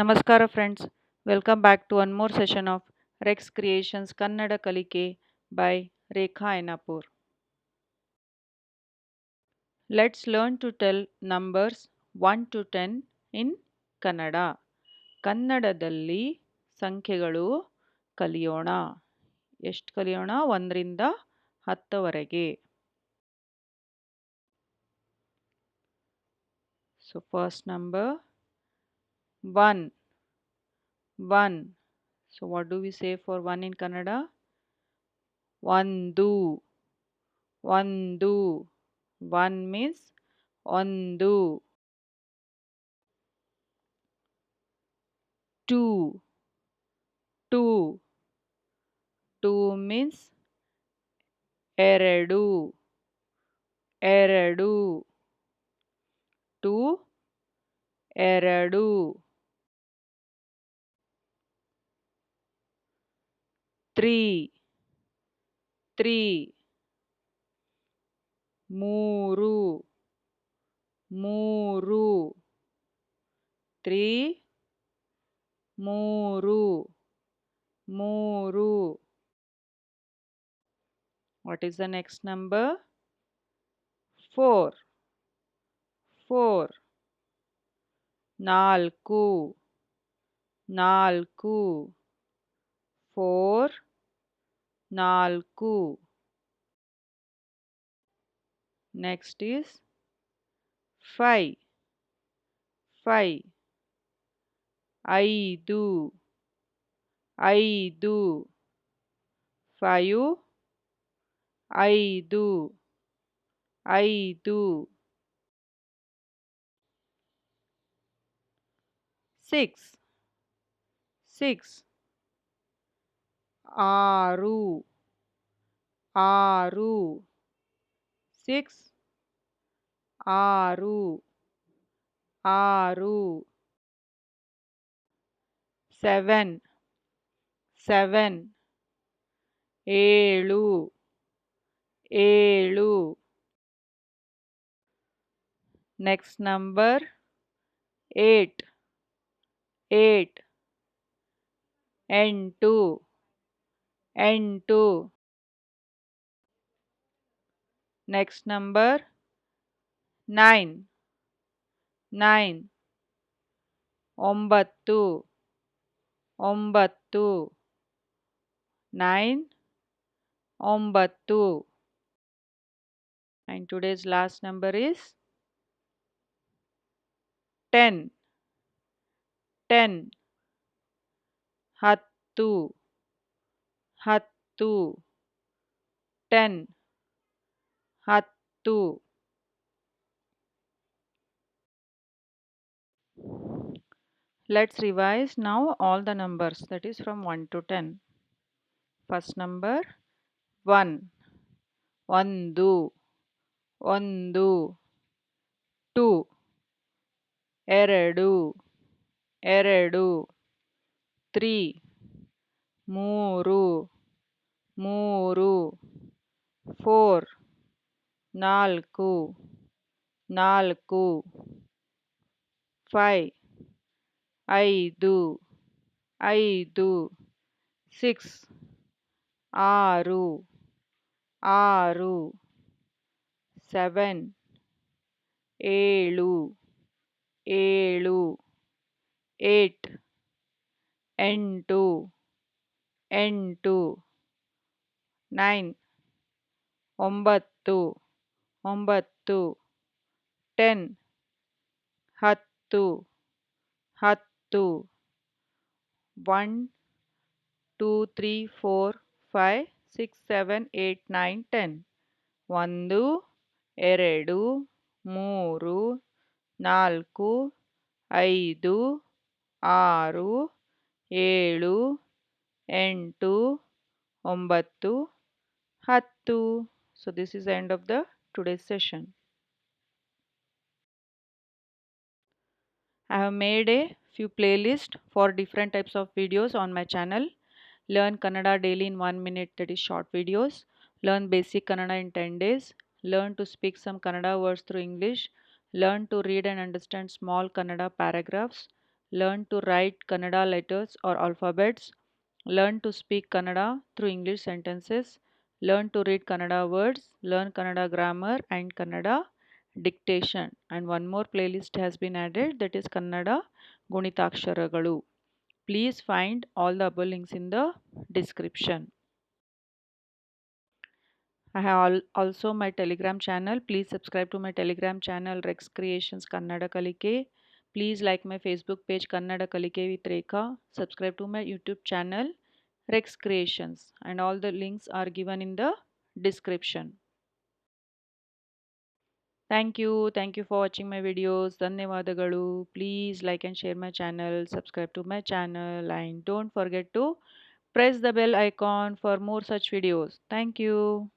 Namaskara friends, welcome back to one more session of Reks Creations Kannada Kalike by Rekha Ainapur. Let's learn to tell numbers 1 to 10 in Kannada. ಕನ್ನಡದಲ್ಲಿ ಸಂಖ್ಯೆಗಳು ಕಲಿಯೋಣ. ಎಷ್ಟು ಕಲಿಯೋಣ? 1 ರಿಂದ 10ವರೆಗೆ. So first number 1. 1. So what do we say for 1 in Kannada? Vandu. Vandu. 1 means ಒಂದು. 2. 2. 2 means ಎರಡು. ಎರಡು. 2 ಎರಡು. 3. 3. ಮೂರು. ಮೂರು. 3 ಮೂರು. ಮೂರು. What is the next number? 4. 4. ನಾಲ್ಕು. ನಾಲ್ಕು. 4 ನಾಲ್ಕು. Next is 5. 5. ಐದು. ಐದು. 5 ಐದು. ಐದು. 6. 6. ಆರು. ಆರು. 6 ಆರು. ಆರು. 7. 7. ಏಳು. ಏಳು. Next number 8. 8. ಎಂಟು. ಎಂಟು. Next number 9. 9. ಒಂಬತ್ತು. ಒಂಬತ್ತು. 9 ಒಂಬತ್ತು. And today's last number is 10. 10. ಹತ್ತು. ಹತ್ತು. 10 ಹತ್ತು. Let's revise now all the numbers, that is from 1 to 10. First number 1. ಒಂದು. ಒಂದು. 2. ಎರಡು. ಎರಡು. 3. ಮೂರು. ಮೂರು. 4. ನಾಲ್ಕು. ನಾಲ್ಕು. 5. ಐದು. ಐದು. 6. ಆರು. ಆರು. 7. ಏಳು. ಏಳು. 8. ಎಂಟು. ಎಂಟು. 9. ಒಂಬತ್ತು. ಒಂಬತ್ತು. 10. ಹತ್ತು. ಹತ್ತು. 1 2 3 4 5 6 7 8 9 10. ಒಂದು. ಎರಡು. ಮೂರು. ನಾಲ್ಕು. ಐದು. ಆರು. ಏಳು. ಎಂಟು. ಒಂಬತ್ತು. ಹತ್ತು. So this is the end of the today's session. I have made a few playlists for different types of videos on my channel. Learn Kannada daily in 1 minute, that is short videos. Learn basic Kannada in 10 days. Learn to speak some Kannada words through English. Learn to read and understand small Kannada paragraphs. Learn to write Kannada letters or alphabets. Learn to speak Kannada through English sentences. Learn to read Kannada words. Learn Kannada grammar and Kannada dictation. And one more playlist has been added, that is Kannada Aksharaabhyaasa. Please find all the above links in the description. I have also my Telegram channel. Please subscribe to my Telegram channel, Reks Creations Kannada Kalike. Please like my Facebook page, Kannada Kalike with Rekha. Subscribe to my YouTube channel, Reks Creations. And all the links are given in the description. Thank you. Thank you for watching my videos. Dhanyavadagalu. Please like and share my channel. Subscribe to my channel. And don't forget to press the bell icon for more such videos. Thank you.